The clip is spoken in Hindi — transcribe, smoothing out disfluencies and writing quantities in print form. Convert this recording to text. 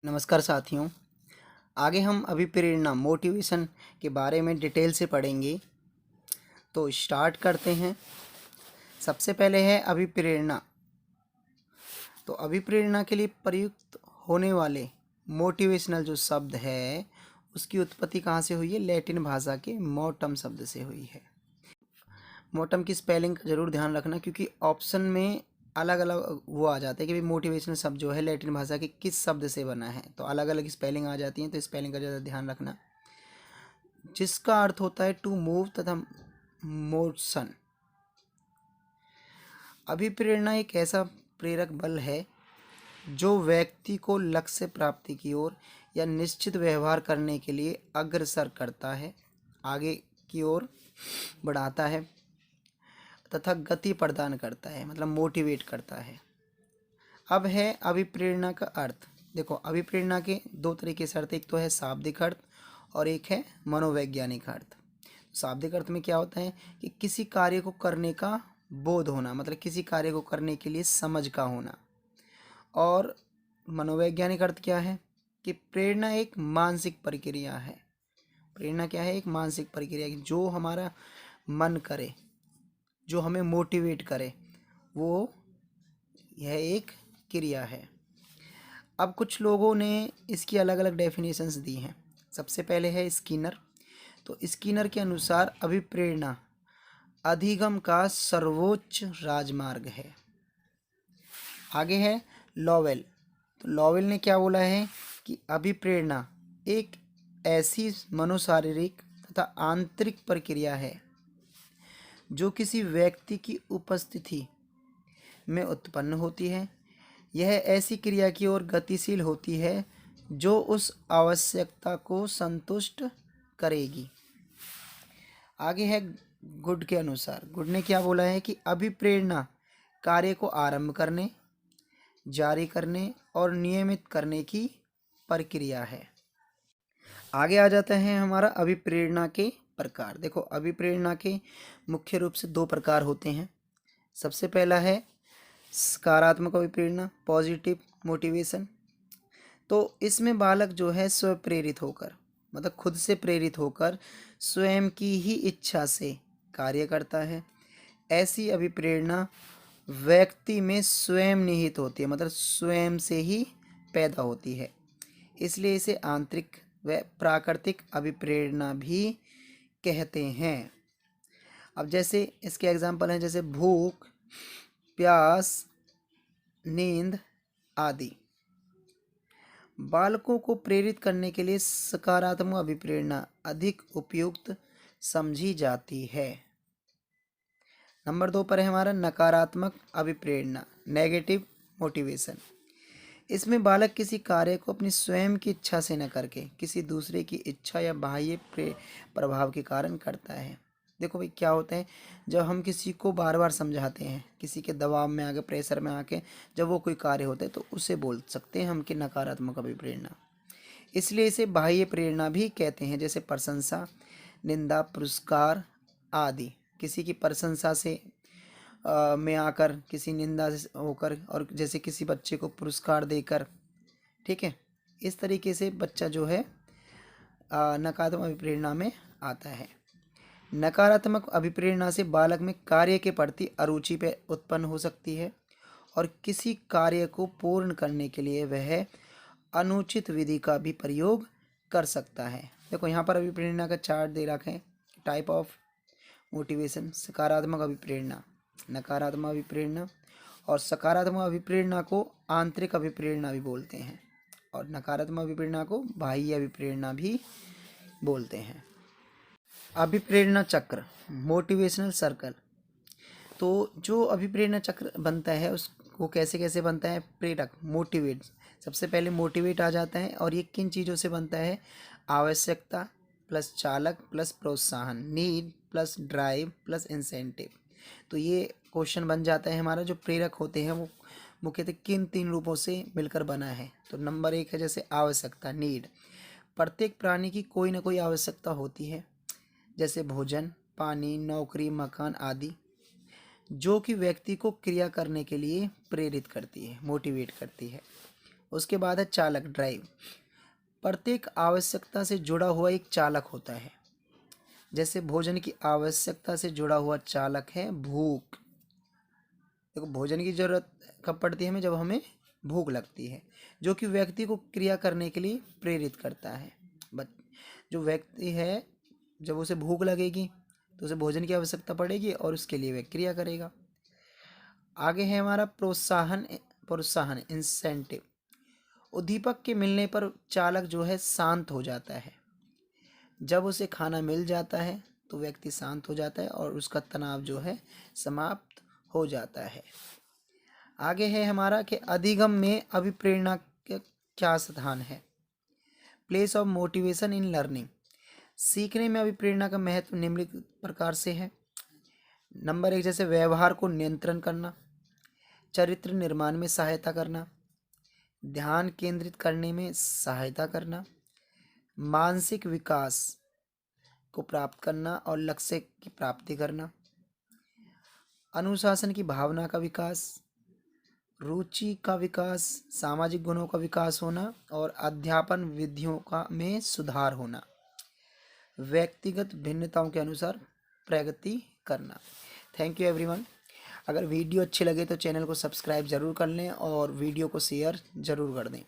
नमस्कार साथियों। आगे हम अभिप्रेरणा मोटिवेशन के बारे में डिटेल से पढ़ेंगे। तो स्टार्ट करते हैं। सबसे पहले है अभिप्रेरणा। तो अभिप्रेरणा के लिए प्रयुक्त होने वाले मोटिवेशनल जो शब्द है उसकी उत्पत्ति कहाँ से हुई है? लैटिन भाषा के मोटम शब्द से हुई है। मोटम की स्पेलिंग का जरूर ध्यान रखना, क्योंकि ऑप्शन में अलग अलग वो आ जाते हैं कि भाई मोटिवेशनल शब्द जो है लैटिन भाषा के किस शब्द से बना है, तो अलग अलग स्पेलिंग आ जाती हैं। तो स्पेलिंग का ज़्यादा ध्यान रखना। जिसका अर्थ होता है टू मूव तथा मोशन। अभिप्रेरणा एक ऐसा प्रेरक बल है जो व्यक्ति को लक्ष्य प्राप्ति की ओर या निश्चित व्यवहार करने के लिए अग्रसर करता है, आगे की ओर बढ़ाता है तथा गति प्रदान करता है, मतलब मोटिवेट करता है। अब है अभिप्रेरणा का अर्थ। देखो, अभिप्रेरणा के दो तरीके से अर्थ, एक तो है शाब्दिक अर्थ और एक है मनोवैज्ञानिक अर्थ। शाब्दिक अर्थ में क्या होता है कि किसी कार्य को करने का बोध होना, मतलब किसी कार्य को करने के लिए समझ का होना। और मनोवैज्ञानिक अर्थ क्या है कि प्रेरणा एक मानसिक प्रक्रिया है। प्रेरणा क्या है? एक मानसिक प्रक्रिया जो हमारा मन करे, जो हमें मोटिवेट करे, वो यह एक क्रिया है। अब कुछ लोगों ने इसकी अलग अलग डेफिनेशंस दी हैं। सबसे पहले है स्किनर। तो स्किनर के अनुसार अभिप्रेरणा अधिगम का सर्वोच्च राजमार्ग है। आगे है लॉवेल। तो लॉवेल ने क्या बोला है कि अभिप्रेरणा एक ऐसी मनोशारीरिक तथा आंतरिक प्रक्रिया है जो किसी व्यक्ति की उपस्थिति में उत्पन्न होती है। यह ऐसी क्रिया की ओर गतिशील होती है जो उस आवश्यकता को संतुष्ट करेगी। आगे है गुड के अनुसार। गुड ने क्या बोला है कि अभिप्रेरणा कार्य को आरंभ करने, जारी करने और नियमित करने की प्रक्रिया है। आगे आ जाता है हमारा अभिप्रेरणा के प्रकार। देखो, अभिप्रेरणा के मुख्य रूप से दो प्रकार होते हैं। सबसे पहला है सकारात्मक अभिप्रेरणा, पॉजिटिव मोटिवेशन। तो इसमें बालक जो है स्व प्रेरित होकर, मतलब खुद से प्रेरित होकर स्वयं की ही इच्छा से कार्य करता है। ऐसी अभिप्रेरणा व्यक्ति में स्वयं निहित होती है, मतलब स्वयं से ही पैदा होती है। इसलिए इसे आंतरिक व प्राकृतिक अभिप्रेरणा भी कहते हैं। अब जैसे इसके एग्जाम्पल हैं, जैसे भूख, प्यास, नींद आदि। बालकों को प्रेरित करने के लिए सकारात्मक अभिप्रेरणा अधिक उपयुक्त समझी जाती है। नंबर 2 पर है हमारा नकारात्मक अभिप्रेरणा, नेगेटिव मोटिवेशन। इसमें बालक किसी कार्य को अपनी स्वयं की इच्छा से न करके किसी दूसरे की इच्छा या बाह्य प्रभाव के कारण करता है। देखो भाई, क्या होता है जब हम किसी को बार बार समझाते हैं, किसी के दबाव में आके, प्रेशर में आके जब वो कोई कार्य होता है, तो उसे बोल सकते हैं हम कि नकारात्मक अभिप्रेरणा। इसलिए इसे बाह्य प्रेरणा भी कहते हैं, जैसे प्रशंसा, निंदा, पुरस्कार आदि। किसी की प्रशंसा से में आकर, किसी निंदा से होकर, और जैसे किसी बच्चे को पुरस्कार देकर, ठीक है, इस तरीके से बच्चा जो है नकारात्मक अभिप्रेरणा में आता है। नकारात्मक अभिप्रेरणा से बालक में कार्य के प्रति अरुचि पे उत्पन्न हो सकती है और किसी कार्य को पूर्ण करने के लिए वह अनुचित विधि का भी प्रयोग कर सकता है। देखो, यहाँ पर अभिप्रेरणा का चार्ट दे रखा है। टाइप ऑफ मोटिवेशन, सकारात्मक अभिप्रेरणा, नकारात्मक अभिप्रेरणा। और सकारात्मक अभिप्रेरणा को आंतरिक अभिप्रेरणा भी बोलते हैं और नकारात्मक अभिप्रेरणा को बाह्य अभिप्रेरणा भी बोलते हैं। अभिप्रेरणा चक्र, मोटिवेशनल सर्कल। तो जो अभिप्रेरणा चक्र बनता है उसको कैसे कैसे बनता है? प्रेरक, मोटिवेट। सबसे पहले मोटिवेट आ जाता है, और ये किन चीज़ों से बनता है? आवश्यकता प्लस चालक प्लस प्रोत्साहन, need plus drive plus incentive. तो ये क्वेश्चन बन जाता है हमारा। जो प्रेरक होते हैं वो मुख्यतः किन तीन रूपों से मिलकर बना है? तो नंबर 1 है जैसे आवश्यकता, नीड। प्रत्येक प्राणी की कोई ना कोई आवश्यकता होती है, जैसे भोजन, पानी, नौकरी, मकान आदि, जो कि व्यक्ति को क्रिया करने के लिए प्रेरित करती है, मोटिवेट करती है। उसके बाद है चालक, ड्राइव। प्रत्येक आवश्यकता से जुड़ा हुआ एक चालक होता है। जैसे भोजन की आवश्यकता से जुड़ा हुआ चालक है भूख। देखो, भोजन की जरूरत कब पड़ती है हमें? जब हमें भूख लगती है, जो कि व्यक्ति को क्रिया करने के लिए प्रेरित करता है। बट जो व्यक्ति है, जब उसे भूख लगेगी तो उसे भोजन की आवश्यकता पड़ेगी और उसके लिए वह क्रिया करेगा। आगे है हमारा प्रोत्साहन। प्रोत्साहन, इंसेंटिव। उद्दीपक के मिलने पर चालक जो है शांत हो जाता है। जब उसे खाना मिल जाता है तो व्यक्ति शांत हो जाता है और उसका तनाव जो है समाप्त हो जाता है। आगे है हमारा कि अधिगम में अभिप्रेरणा के क्या स्थान है? Place of motivation in learning. सीखने में अभिप्रेरणा का महत्व निम्नलिखित प्रकार से है। नंबर 1, जैसे व्यवहार को नियंत्रण करना, चरित्र निर्माण में सहायता करना, ध्यान केंद्रित करने में सहायता करना, मानसिक विकास को प्राप्त करना और लक्ष्य की प्राप्ति करना, अनुशासन की भावना का विकास, रुचि का विकास, सामाजिक गुणों का विकास होना और अध्यापन विधियों का में सुधार होना, व्यक्तिगत भिन्नताओं के अनुसार प्रगति करना। Thank you everyone. अगर वीडियो अच्छी लगे तो चैनल को सब्सक्राइब ज़रूर कर लें और वीडियो को शेयर ज़रूर कर दें।